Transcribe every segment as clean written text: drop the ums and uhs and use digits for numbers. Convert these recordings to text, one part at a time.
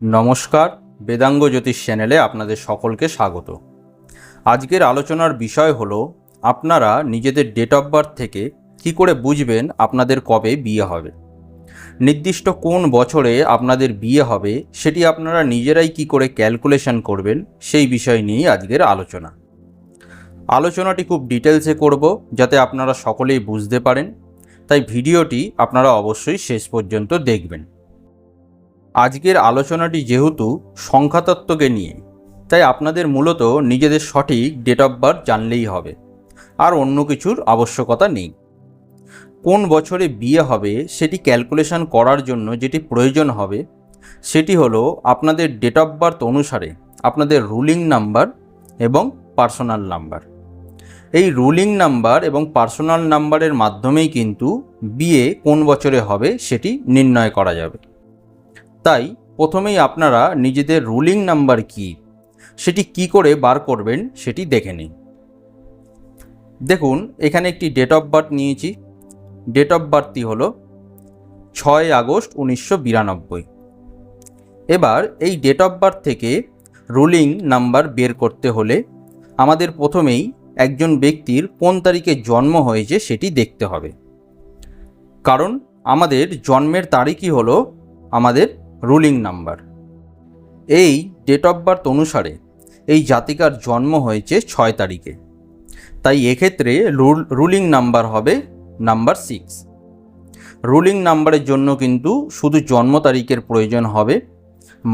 নমস্কার, বেদাঙ্গ জ্যোতিষ চ্যানেলে আপনাদের সকলকে স্বাগত। আজকের আলোচনার বিষয় হলো আপনারা নিজেদের ডেট অফ বার্থ থেকে কি করে বুঝবেন আপনাদের কবে বিয়ে হবে। নির্দিষ্ট কোন বছরে আপনাদের বিয়ে হবে সেটি আপনারা নিজেরাই কি করে ক্যালকুলেশন করবেন সেই বিষয় নিয়েই আজকের আলোচনা। আলোচনাটি খুব ডিটেলসে করব যাতে আপনারা সকলেই বুঝতে পারেন, তাই ভিডিওটি আপনারা অবশ্যই শেষ পর্যন্ত দেখবেন। আজকের আলোচনাটি যেহেতু সংখ্যাতত্ত্বকে নিয়ে, তাই আপনাদের মূলত নিজেদের সঠিক ডেট অফ বার্থ জানলেই হবে, আর অন্য কিছুর আবশ্যকতা নেই। কোন বছরে বিয়ে হবে সেটি ক্যালকুলেশন করার জন্য যেটি প্রয়োজন হবে সেটি হলো আপনাদের ডেট অফ বার্থ অনুসারে আপনাদের রুলিং নাম্বার এবং পার্সোনাল নাম্বার। এই রুলিং নাম্বার এবং পার্সোনাল নাম্বারের মাধ্যমেই কিন্তু বিয়ে কোন বছরে হবে সেটি নির্ণয় করা যাবে। তাই প্রথমেই আপনারা নিজেদের রুলিং নাম্বার কি সেটি কি করে বার করবেন সেটি দেখে নিন। দেখুন, এখানে একটি ডেট অফ বার্থ নিয়েছি। ডেট অফ বার্থটি হলো 6 আগস্ট 1992। এবার এই ডেট অফ বার্থ থেকে রুলিং নাম্বার বের করতে হলে আমাদের প্রথমেই একজন ব্যক্তির কোন তারিখে জন্ম হয়েছে সেটি দেখতে হবে, কারণ আমাদের জন্মের তারিখই হলো আমাদের রুলিং নাম্বার। এই ডেট অফ বার্থ অনুসারে এই জাতিকার জন্ম হয়েছে 6 তারিখে, তাই এক্ষেত্রে রুলিং নাম্বার হবে নাম্বার 6। রুলিং নাম্বারের জন্য কিন্তু শুধু জন্ম তারিখের প্রয়োজন হবে,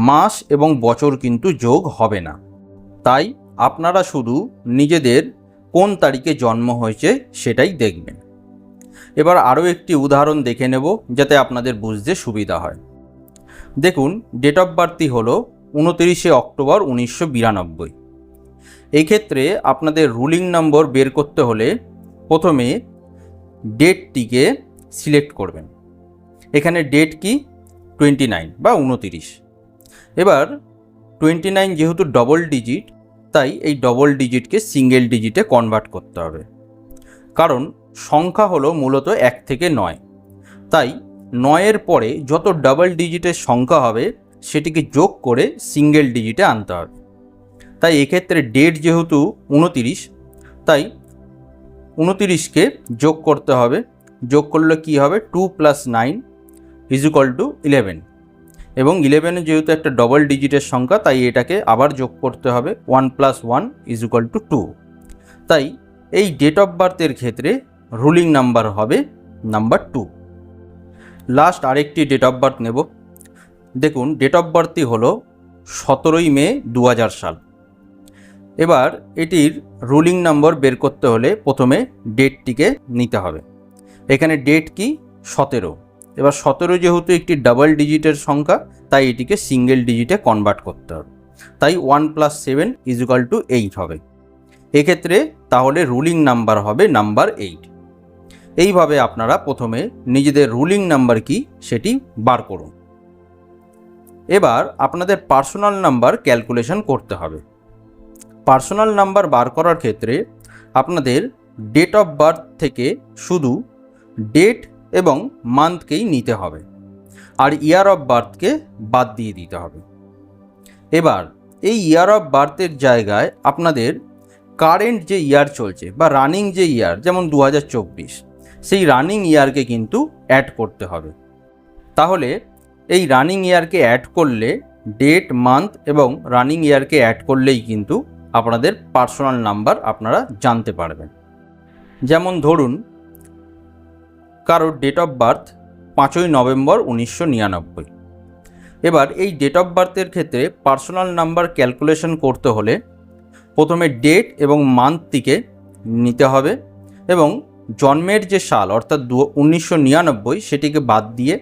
মাস এবং বছর কিন্তু যোগ হবে না। তাই আপনারা শুধু নিজেদের কোন তারিখে জন্ম হয়েছে সেটাই দেখবেন। এবার আরও একটি উদাহরণ দেখে নেব যাতে আপনাদের বুঝতে সুবিধা হয়। দেখুন, ডেট অফ বার্থটি হলো 29 অক্টোবর 1992। এই ক্ষেত্রে আপনাদের রুলিং নম্বর বের করতে হলে প্রথমে ডেটটিকে সিলেক্ট করবেন। এখানে ডেট কি 29 বা 29। এবার 29 যেহেতু ডবল ডিজিট, তাই এই ডবল ডিজিটকে সিঙ্গেল ডিজিটে কনভার্ট করতে হবে, কারণ সংখ্যা হলো মূলত 1 থেকে 9। তাই 9-এর পরে যত ডাবল ডিজিটের সংখ্যা হবে সেটিকে যোগ করে সিঙ্গেল ডিজিটে আনতে হবে। তাই এক্ষেত্রে ডেট যেহেতু 29, তাই 29কে যোগ করতে হবে। যোগ করলে কি হবে, 2 + 9 = 11। এবং 11 যেহেতু একটা ডবল ডিজিটের সংখ্যা, তাই এটাকে আবার যোগ করতে হবে, 1 + 1 = 2। তাই এই ডেট অফ বার্থের ক্ষেত্রে রুলিং নাম্বার হবে নাম্বার 2। লাস্ট আরেকটি ডেট অফ বার্থ নেব। দেখুন, ডেট অফ বার্থটি হলো 17 মে 2000 সাল। এবার এটির রুলিং নম্বর বের করতে হলে প্রথমে ডেটটিকে নিতে হবে। এখানে ডেট কি 17। এবার 17 যেহেতু একটি ডাবল ডিজিটের সংখ্যা, তাই এটিকে সিঙ্গেল ডিজিটে কনভার্ট করতে হবে। তাই 1 + 7 = 8 হবে। এক্ষেত্রে তাহলে রুলিং নাম্বার হবে নাম্বার 8। এইভাবে আপনারা প্রথমে নিজেদের রুলিং নাম্বার কি সেটি বার করুন। এবার আপনাদের পার্সোনাল নাম্বার ক্যালকুলেশন করতে হবে। পার্সোনাল নাম্বার বার করার ক্ষেত্রে আপনাদের ডেট অফ বার্থ থেকে শুধু ডেট এবং মান্থকেই নিতে হবে, আর ইয়ার অফ বার্থকে বাদ দিয়ে দিতে হবে। এবার এই ইয়ার অফ বার্থের জায়গায় আপনাদের কারেন্ট যে ইয়ার চলছে বা রানিং যে ইয়ার, যেমন 2024, সেই রানিং ইয়ারকে কিন্তু অ্যাড করতে হবে। তাহলে এই রানিং ইয়ারকে অ্যাড করলে ডেট, মান্থ এবং রানিং ইয়ারকে অ্যাড করলেই কিন্তু আপনাদের পার্সোনাল নাম্বার আপনারা জানতে পারবেন। যেমন ধরুন, কারোর ডেট অফ বার্থ 5 নভেম্বর 1999। এবার এই ডেট অফ বার্থের ক্ষেত্রে পার্সোনাল নাম্বার ক্যালকুলেশন করতে হলে প্রথমে ডেট এবং মান্থটিকে নিতে হবে এবং জন্মের যে সাল অর্থাৎ 1999 সেটিকে বাদ দিয়ে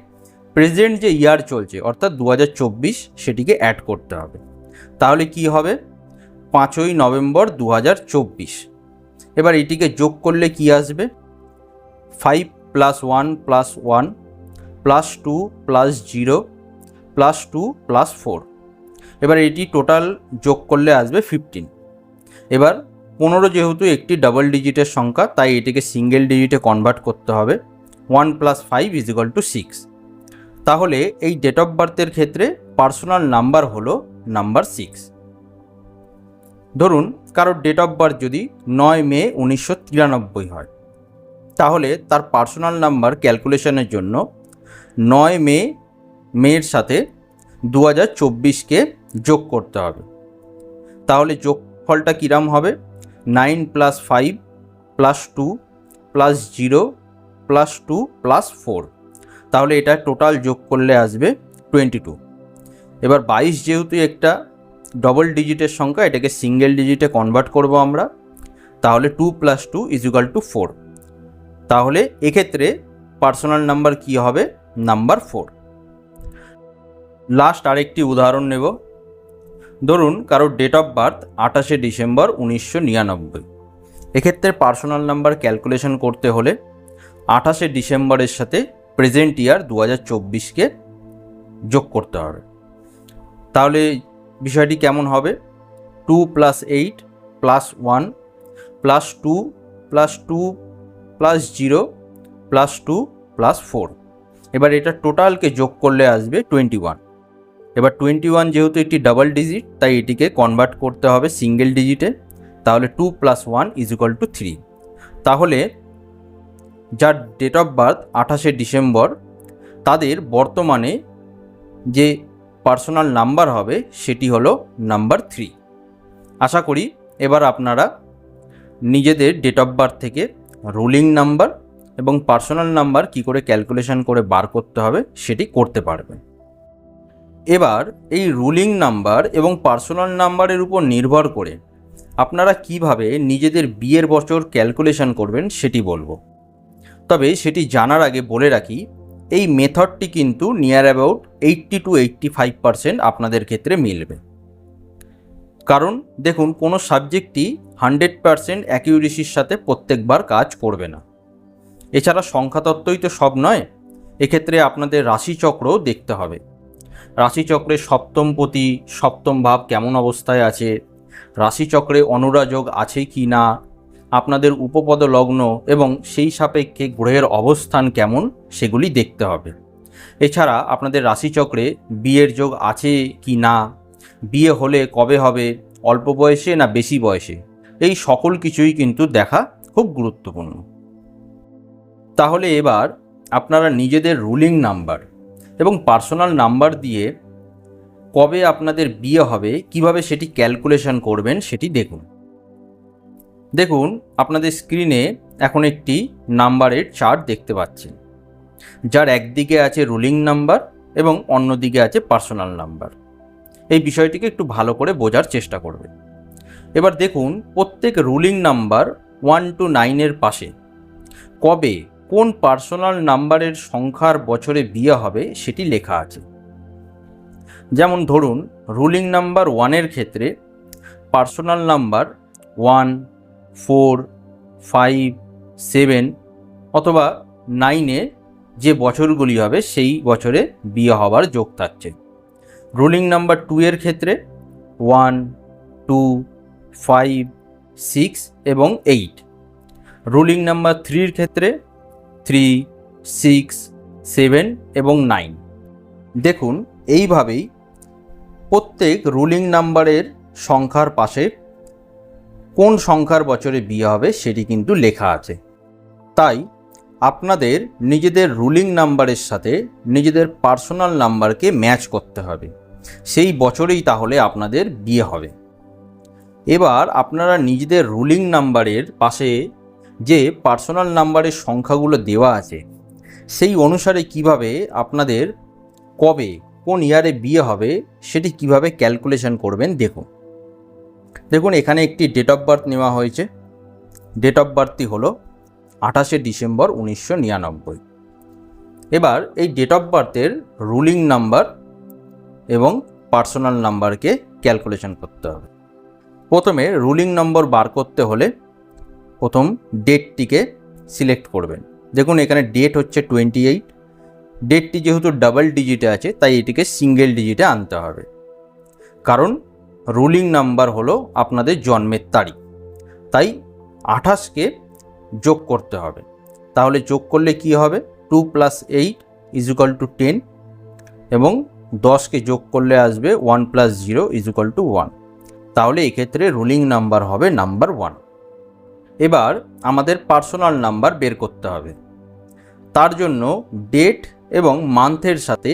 প্রেজেন্ট যে ইয়ার চলছে অর্থাৎ 2024 সেটিকে অ্যাড করতে হবে। তাহলে কি হবে, 5 নভেম্বর 2024। এবার এটিকে যোগ করলে কি আসবে, 5 + 1 + 1 + 2 + 0 + 2 + 4। এবার এটি টোটাল যোগ করলে আসবে 15। এবার 15 যেহেতু একটি ডাবল ডিজিটের সংখ্যা, তাই এটিকে সিঙ্গেল ডিজিটে কনভার্ট করতে হবে, 1 + 5 = 6। তাহলে এই ডেট অফ বার্থের ক্ষেত্রে পার্সোনাল নাম্বার হলো নাম্বার 6। ধরুন কারোর ডেট অফ বার্থ যদি 9 মে 1993 হয়, তাহলে তার পার্সোনাল নাম্বার ক্যালকুলেশনের জন্য 9 মের সাথে 2024কে যোগ করতে হবে। তাহলে যোগফলটা কীরকম হবে? 9 + 5 + 2 + 0 + 2 + 4। তাহলে এটা টোটাল যোগ করলে আসবে 22। এবার 22 যেহেতু একটা ডবল ডিজিটের সংখ্যা, এটাকে সিঙ্গেল ডিজিটে কনভার্ট করব আমরা। তাহলে 2 + 2 = 4। তাহলে এক্ষেত্রে পার্সোনাল নাম্বার কি হবে? নাম্বার 4। লাস্ট আরেকটি উদাহরণ নেব। ধরুন কারোর ডেট অফ বার্থ 28শে ডিসেম্বর 1999। এক্ষেত্রে পার্সোনাল নাম্বার ক্যালকুলেশন করতে হলে 28শে ডিসেম্বরের সাথে প্রেজেন্ট ইয়ার 2024কে যোগ করতে হবে। তাহলে বিষয়টি কেমন হবে? 2 + 8 + 1 + 2 + 2 + 0 + 2 + 4। এবার এটা টোটালকে যোগ করলে আসবে 21। এবার 21 যেহেতু একটি ডাবল ডিজিট, তাই এটিকে কনভার্ট করতে হবে সিঙ্গেল ডিজিটে। তাহলে 2 + 1 = 3। তাহলে যার ডেট অফ বার্থ 28শে ডিসেম্বর, তাদের বর্তমানে যে পার্সোনাল নাম্বার হবে সেটি হলো নাম্বার 3। আশা করি এবার আপনারা নিজেদের ডেট অফ বার্থ থেকে রুলিং নাম্বার এবং পার্সোনাল নাম্বার কী করে ক্যালকুলেশন করে বার করতে হবে সেটি করতে পারবেন। এবার এই রুলিং নাম্বার এবং পার্সোনাল নাম্বারের উপর নির্ভর করে আপনারা কিভাবে নিজেদের বিয়ের বছর ক্যালকুলেশন করবেন সেটি বলবো। তবে সেটি জানার আগে বলে রাখি, এই মেথডটি কিন্তু নিয়ার অ্যাবাউট 80 to 85% আপনাদের ক্ষেত্রে মিলবে। কারণ দেখুন, কোনো সাবজেক্টই 100% অ্যাকিউরেসির সাথে প্রত্যেকবার কাজ করবে না। এছাড়া সংখ্যাতত্ত্বই তো সব নয়, এক্ষেত্রে আপনাদের রাশিচক্রও দেখতে হবে। রাশিচক্রে সপ্তমপতি, সপ্তম ভাব কেমন অবস্থায় আছে, রাশিচক্রে অনুরাযোগ আছে কি না, আপনাদের উপপদ লগ্ন এবং সেই সাপেক্ষে গ্রহের অবস্থান কেমন সেগুলি দেখতে হবে। এছাড়া আপনাদের রাশিচক্রে বিয়ের যোগ আছে কি না, বিয়ে হলে কবে হবে, অল্প বয়সে না বেশি বয়সে, এই সকল কিছুই কিন্তু দেখা খুব গুরুত্বপূর্ণ। তাহলে এবার আপনারা নিজেদের রুলিং নাম্বার এবং পার্সোনাল নাম্বার দিয়ে কবে আপনাদের বিয়ে হবে, কিভাবে সেটি ক্যালকুলেশন করবেন সেটি দেখুন। দেখুন আপনাদের স্ক্রিনে এখন একটি নাম্বারের চার্ট দেখতে পাচ্ছেন, যার একদিকে আছে রুলিং নাম্বার এবং অন্যদিকে আছে পার্সোনাল নাম্বার। এই বিষয়টিকে একটু ভালো করে বোঝার চেষ্টা করবেন। এবার দেখুন প্রত্যেক রুলিং নাম্বার 1 to 9 এর পাশে কবে কোন পার্সোনাল নাম্বারের সংখ্যার বছরে বিয়ে হবে সেটি লেখা আছে। যেমন ধরুন রুলিং নাম্বার 1 এর ক্ষেত্রে পার্সোনাল নাম্বার 1, 4, 5, 7 অথবা 9-এ যে বছরগুলি হবে সেই বছরে বিয়ে হওয়ার যোগ থাকছে। রুলিং নাম্বার 2 এর ক্ষেত্রে 1, 2, 5, 6 এবং 8। রুলিং নাম্বার 3 এর ক্ষেত্রে 3, 6, 7 এবং 9। দেখুন এইভাবেই প্রত্যেক রুলিং নাম্বারের সংখ্যার পাশে কোন সংখ্যার বছরে বিয়ে হবে সেটি কিন্তু লেখা আছে। তাই আপনাদের নিজেদের রুলিং নাম্বারের সাথে নিজেদের পার্সোনাল নাম্বারকে ম্যাচ করতে হবে, সেই বছরেই তাহলে আপনাদের বিয়ে হবে। এবার আপনারা নিজেদের রুলিং নাম্বারের পাশে যে পার্সোনাল নাম্বারের সংখ্যাগুলো দেওয়া আছে সেই অনুসারে কিভাবে আপনাদের কবে কোন ইয়ারে বিয়ে হবে সেটি কিভাবে ক্যালকুলেশন করবেন দেখুন এখানে একটি ডেট অফ বার্থ নেওয়া হয়েছে। ডেট অফ বার্থটি হলো 28শে ডিসেম্বর 1999। এবার এই ডেট অফ বার্থের রুলিং নাম্বার এবং পার্সোনাল নাম্বারকে ক্যালকুলেশন করতে হবে। প্রথমে রুলিং নম্বর বার করতে হলে প্রথম ডেটটিকে সিলেক্ট করবেন। দেখুন এখানে ডেট হচ্ছে 28। ডেটটি যেহেতু ডাবল ডিজিটে আছে তাই এটিকে সিঙ্গেল ডিজিটে আনতে হবে, কারণ রুলিং নাম্বার হলো আপনাদের জন্মের তারিখ। তাই 28কে যোগ করতে হবে। তাহলে যোগ করলে কি হবে? 2 + 8 = 10 এবং 10কে যোগ করলে আসবে 1 + 0 = 1। তাহলে এক্ষেত্রে রুলিং নাম্বার হবে নাম্বার 1। এবার আমাদের পার্সোনাল নাম্বার বের করতে হবে। তার জন্য ডেট এবং মান্থের সাথে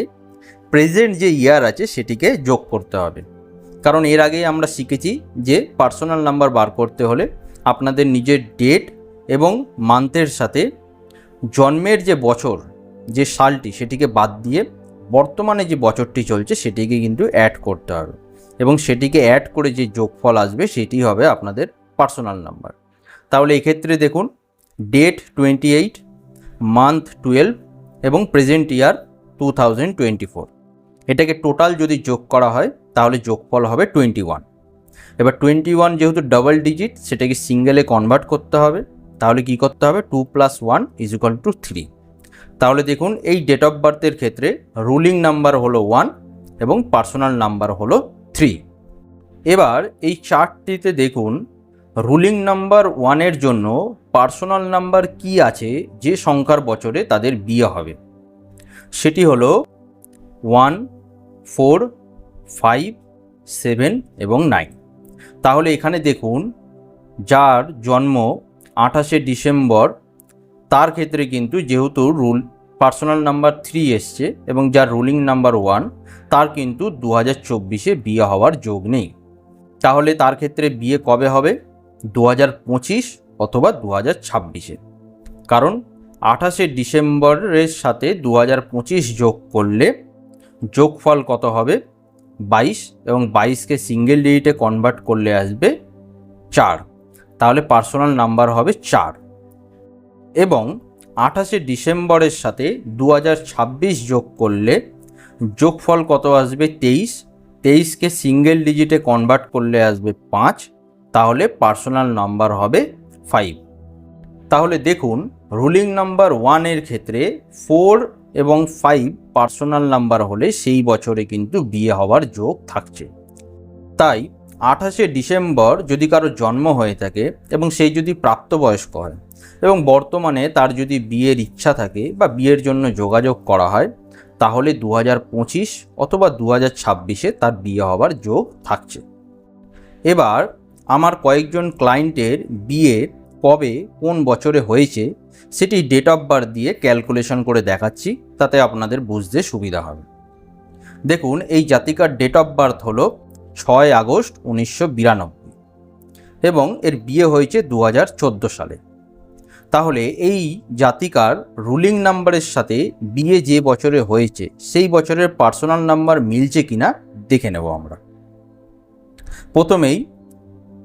প্রেজেন্ট যে ইয়ার আছে সেটিকে যোগ করতে হবে। কারণ এর আগেই আমরা শিখেছি যে পার্সোনাল নাম্বার বার করতে হলে আপনাদের নিজের ডেট এবং মান্থের সাথে জন্মের যে বছর, যে সালটি, সেটিকে বাদ দিয়ে বর্তমানে যে বছরটি চলছে সেটিকে কিন্তু অ্যাড করতে হবে, এবং সেটিকে অ্যাড করে যে যোগফল আসবে সেটি হবে আপনাদের পার্সোনাল নাম্বার। তাহলে এক্ষেত্রে দেখুন, ডেট 28, মান্থ 12 এবং প্রেজেন্ট ইয়ার 2024। এটাকে টোটাল যদি যোগ করা হয় তাহলে যোগফল হবে 21। এবার 21 যেহেতু ডাবল ডিজিট, সেটাকে সিঙ্গেলে কনভার্ট করতে হবে। তাহলে কি করতে হবে? 2 + 1 = 3। তাহলে দেখুন, এই ডেট অফ বার্থের ক্ষেত্রে রুলিং নাম্বার হলো 1 এবং পার্সোনাল নাম্বার হলো 3। এবার এই চার্টটিতে দেখুন, রুলিং নাম্বার 1-এর জন্য পার্সোনাল নাম্বার কি আছে যে সংখ্যার বছরে তাদের বিয়ে হবে। সেটি হলো 1, 4, 5, 7 এবং 9। তাহলে এখানে দেখুন, যার জন্ম 28শে ডিসেম্বর, তার ক্ষেত্রে কিন্তু যেহেতু পার্সোনাল নাম্বার 3 এসছে এবং যার রুলিং নাম্বার 1, তার কিন্তু 2024-এ বিয়ে হওয়ার যোগ নেই। তাহলে তার ক্ষেত্রে বিয়ে কবে হবে? 2025 অথবা 2026-এ। কারণ 28শে ডিসেম্বরের সাথে 2025 যোগ করলে যোগফল কত হবে? 22, এবং 22কে সিঙ্গেল ডিজিটে কনভার্ট করলে আসবে 4। তাহলে পার্সোনাল নাম্বার হবে 4। এবং 28শে ডিসেম্বরের সাথে 2026 যোগ করলে যোগফল কত আসবে? 23। 23কে সিঙ্গেল ডিজিটে কনভার্ট করলে আসবে 5। তাহলে পার্সোনাল নাম্বার হবে 5। তাহলে দেখুন, রুলিং নাম্বার 1-এর ক্ষেত্রে 4 এবং 5 পার্সোনাল নাম্বার হলে সেই বছরে কিন্তু বিয়ে হওয়ার যোগ থাকছে। তাই 28শে ডিসেম্বর যদি কারো জন্ম হয়ে থাকে এবং সেই যদি প্রাপ্তবয়স্ক হয় এবং বর্তমানে তার যদি বিয়ের ইচ্ছা থাকে বা বিয়ের জন্য যোগাযোগ করা হয়, তাহলে 2025 অথবা 2026-এ তার বিয়ে হওয়ার যোগ থাকছে। এবার আমার কয়েকজন ক্লায়েন্টের বিয়ে কবে কোন বছরে হয়েছে সেটি ডেট অফ বার্থ দিয়ে ক্যালকুলেশন করে দেখাচ্ছি, তাতে আপনাদের বুঝতে সুবিধা হবে। দেখুন, এই জাতিকার ডেট অফ বার্থ হলো 6 আগস্ট 1992 এবং এর বিয়ে হয়েছে 2014 সালে। তাহলে এই জাতিকার রুলিং নাম্বারের সাথে বিয়ে যে বছরে হয়েছে সেই বছরের পার্সোনাল নাম্বার মিলছে কিনা দেখে নেব আমরা। প্রথমেই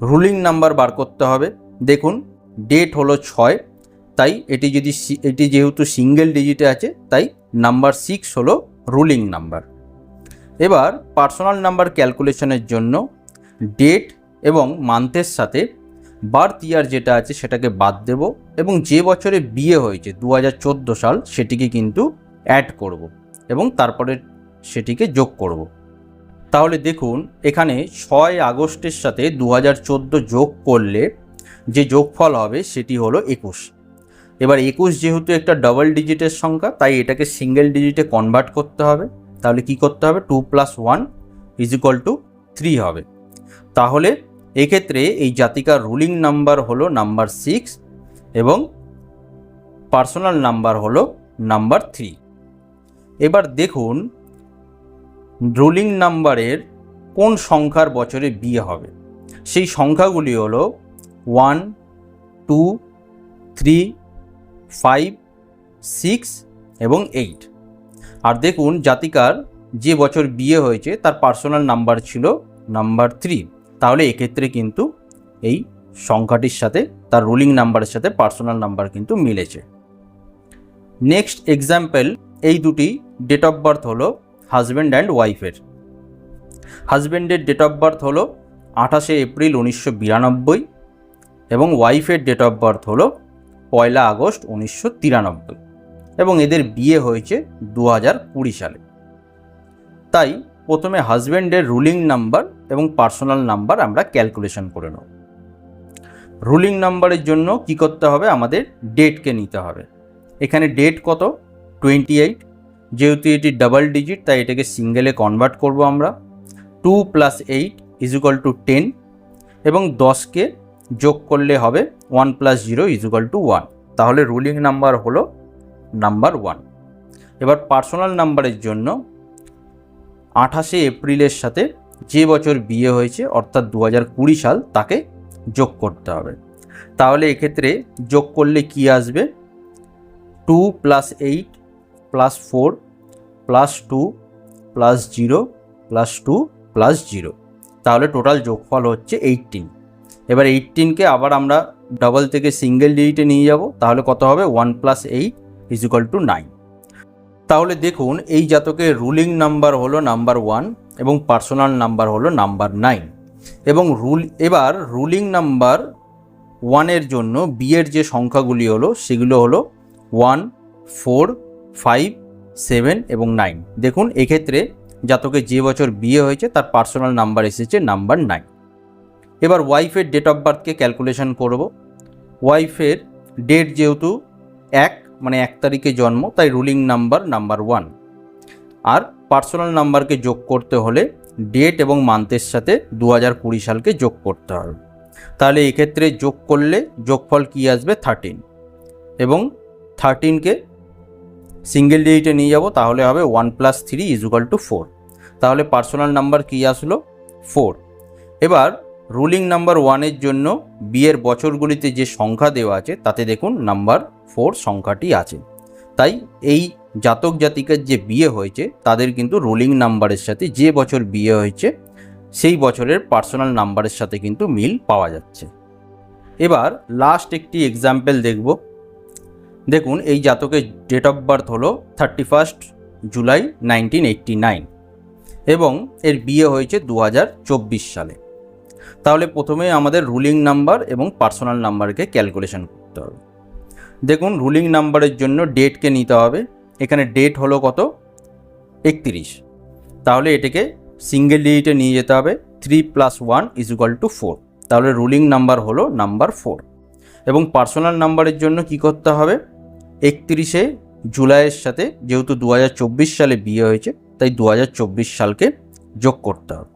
রুলিং নাম্বার বার করতে হবে। দেখুন, ডেট হলো 6, তাই এটি যেহেতু সিঙ্গেল ডিজিটে আছে, তাই নাম্বার 6 হলো রুলিং নাম্বার। এবার পার্সোনাল নাম্বার ক্যালকুলেশনের জন্য ডেট এবং মান্থের সাথে বার্থ ইয়ার যেটা আছে সেটাকে বাদ দেব এবং যে বছরে বিয়ে হয়েছে 2014 সাল সেটিকে কিন্তু অ্যাড করব এবং তারপরে সেটিকে যোগ করব। তাহলে দেখুন, এখানে 6 আগস্টের সাথে 2014 যোগ করলে যে যোগফল হবে সেটি হলো 21। এবার 21 যেহেতু একটা ডাবল ডিজিটের সংখ্যা, তাই এটাকে সিঙ্গেল ডিজিটে কনভার্ট করতে হবে। তাহলে কি করতে হবে? 2 + 1 = 3 হবে। তাহলে এক্ষেত্রে এই জাতিকার রুলিং নাম্বার হলো নাম্বার 6 এবং পার্সোনাল নাম্বার হলো নাম্বার 3। এবার দেখুন, রুলিং নাম্বারের কোন সংখ্যার বছরে বিয়ে হবে। সেই সংখ্যাগুলি হলো 1, 2, 3, 5, 6 এবং 8। আর দেখুন, জাতিকার যে বছর বিয়ে হয়েছে তার পার্সোনাল নাম্বার ছিল নাম্বার 3। তাহলে এক্ষেত্রে কিন্তু এই সংখ্যাটির সাথে তার রুলিং নাম্বারের সাথে পার্সোনাল নাম্বার কিন্তু মিলেছে। নেক্সট এক্সাম্পল, এই দুটি ডেট অফ বার্থ হলো হাজব্যান্ড অ্যান্ড ওয়াইফের। হাজব্যান্ডের ডেট অফ বার্থ হলো 28শে এপ্রিল 1992 এবং ওয়াইফের ডেট অফ বার্থ হলো 1 আগস্ট 1993 এবং এদের বিয়ে হয়েছে 2020 সালে। তাই প্রথমে হাজব্যান্ডের রুলিং নাম্বার এবং পার্সোনাল নাম্বার আমরা ক্যালকুলেশন করে নেব। রুলিং নাম্বারের জন্য কি করতে হবে? আমাদের ডেটকে নিতে হবে। এখানে ডেট কত? 28। যেহেতু এটি ডাবল ডিজিট তাই এটাকে সিঙ্গেলে কনভার্ট করব আমরা। 2 + 8 = 10 এবং 10কে যোগ করলে হবে 1 + 0 = 1। তাহলে রুলিং নাম্বার হলো নাম্বার 1। এবার পার্সোনাল নাম্বারের জন্য 28শে এপ্রিলের সাথে যে বছর বিয়ে হয়েছে অর্থাৎ 2020 সাল তাকে যোগ করতে হবে। তাহলে এক্ষেত্রে যোগ করলে কি আসবে? 2 + 8 + 4 + 2 + 0 + 2 + 0। তাহলে টোটাল যোগফল হচ্ছে 18। এবার 18কে আবার আমরা ডাবল থেকে সিঙ্গেল ডিজিটে নিয়ে যাব। তাহলে কত হবে? 1 + 8 = 9। তাহলে দেখুন এই জাতকের রুলিং নাম্বার হলো নাম্বার 1 এবং পার্সোনাল নাম্বার হলো নাম্বার 9। এবং এবার রুলিং নাম্বার 1-এর জন্য বিয়ের যে সংখ্যাগুলি হলো সেগুলো হলো 1, 4, 5, 7 এবং 9। দেখুন এক্ষেত্রে জাতকের যে বছর বিয়ে হয়েছে তার পার্সোনাল নাম্বার এসেছে নাম্বার 9। এবার ওয়াইফের ডেট অফ বার্থকে ক্যালকুলেশন করব। ওয়াইফের ডেট যেহেতু 1 মানে 1 তারিখে জন্ম তাই রুলিং নাম্বার নাম্বার 1। আর পার্সোনাল নাম্বারকে যোগ করতে হলে ডেট এবং মান্থের সাথে 2020 সালকে যোগ করতে হবে। তাহলে এক্ষেত্রে যোগ করলে যোগফল কি আসবে? 13 এবং 13কে সিঙ্গেল ডিজিটে নিয়ে যাব। তাহলে হবে 1 + 3 = 4। তাহলে পার্সোনাল নাম্বার কি আসলো? 4। এবার রুলিং নাম্বার 1-এর জন্য বিয়ের বছরগুলিতে যে সংখ্যা দেওয়া আছে তাতে দেখুন নাম্বার 4 সংখ্যাটি আছে। তাই এই জাতক জাতিকার যে বিয়ে হয়েছে তাদের কিন্তু রুলিং নাম্বারের সাথে যে বছর বিয়ে হয়েছে সেই বছরের পার্সোনাল নাম্বারের সাথে কিন্তু মিল পাওয়া যাচ্ছে। এবার লাস্ট একটি এক্সাম্পল দেখব। দেখুন এই জাতকের ডেট অফ বার্থ হলো 31 জুলাই 1989 এবং এর বিয়ে হয়েছে 2024 সালে। তাহলে প্রথমে আমাদের রুলিং নাম্বার এবং পার্সোনাল নাম্বারকে ক্যালকুলেশন করতে হবে। দেখুন রুলিং নাম্বারের জন্য ডেটকে নিতে হবে। এখানে ডেট হলো কত? 31। তাহলে এটাকে সিঙ্গেল ডিজিটে নিয়ে যেতে হবে। 3 + 1 = 4। তাহলে রুলিং নাম্বার হলো নাম্বার 4। এবং পার্সোনাল নাম্বারের জন্য কি করতে হবে? 31শে জুলাইয়ের সাথে যেহেতু 2024 সালে বিয়ে হয়েছে তাই 2024 সালকে যোগ করতে হবে।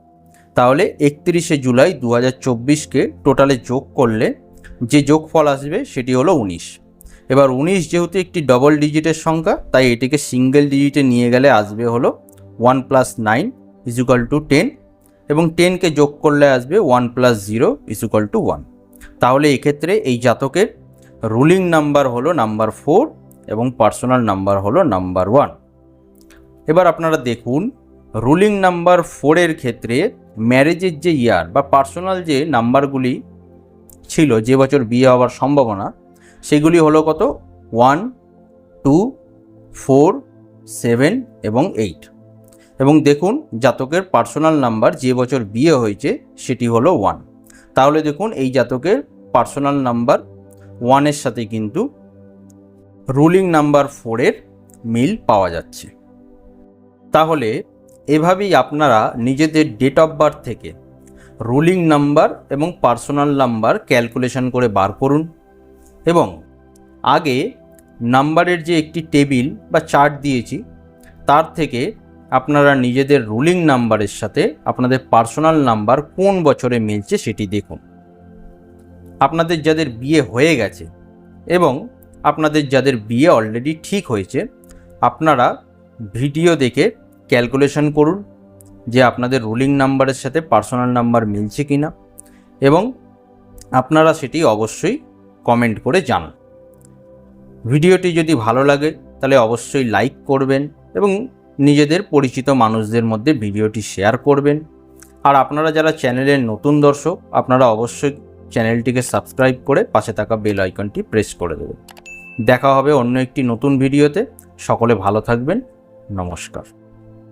তাহলে 31শে জুলাই 2024কে টোটালে যোগ করলে যে যোগফল আসবে সেটি হলো 19। এবার 19 যেহেতু একটি ডবল ডিজিটের সংখ্যা তাই এটিকে সিঙ্গেল ডিজিটে নিয়ে গেলে আসবে হলো 1 + 9 = 10 এবং 10কে যোগ করলে আসবে 1 + 0 = 1। তাহলে এক্ষেত্রে এই জাতকের রুলিং নাম্বার হলো নাম্বার 4 এবং পার্সোনাল নাম্বার হলো নাম্বার 1। এবার আপনারা দেখুন রুলিং নাম্বার 4-এর ক্ষেত্রে ম্যারেজের যে ইয়ার বা পার্সোনাল যে নাম্বারগুলি ছিল যে বছর বিয়ে হওয়ার সম্ভাবনা সেগুলি হলো কত? 1, 2, 4, 7 এবং 8। এবং দেখুন জাতকের পার্সোনাল নাম্বার যে বছর বিয়ে হয়েছে সেটি হলো 1। তাহলে দেখুন এই জাতকের পার্সোনাল নাম্বার 1-এর সাথে কিন্তু রুলিং নাম্বার 4-এর মিল পাওয়া যাচ্ছে। তাহলে এভাবেই আপনারা নিজেদের ডেট অফ বার্থ থেকে রুলিং নাম্বার এবং পার্সোনাল নাম্বার ক্যালকুলেশন করে বার করুন এবং আগে নাম্বারের যে একটি টেবিল বা চার্ট দিয়েছি তার থেকে আপনারা নিজেদের রুলিং নাম্বারের সাথে আপনাদের পার্সোনাল নাম্বার কোন বছরে মিলছে সেটি দেখুন। আপনাদের যাদের বিয়ে হয়ে গেছে এবং আপনাদের যাদের বিয়ে অলরেডি ঠিক হয়েছে আপনারা ভিডিও দেখে ক্যালকুলেশন করুন যে আপনাদের রুলিং নাম্বারের সাথে পার্সোনাল নাম্বার মিলছে কিনা এবং আপনারা সেটি অবশ্যই কমেন্ট করে জানান। ভিডিওটি যদি ভালো লাগে তাহলে অবশ্যই লাইক করবেন এবং নিজেদের পরিচিত মানুষদের মধ্যে ভিডিওটি শেয়ার করবেন। আর আপনারা যারা চ্যানেলের নতুন দর্শক আপনারা অবশ্যই চ্যানেলটিকে সাবস্ক্রাইব করে পাশে থাকা বেল আইকনটি প্রেস করে দেবেন। দেখা হবে অন্য একটি নতুন ভিডিওতে। সকলে ভালো থাকবেন। নমস্কার।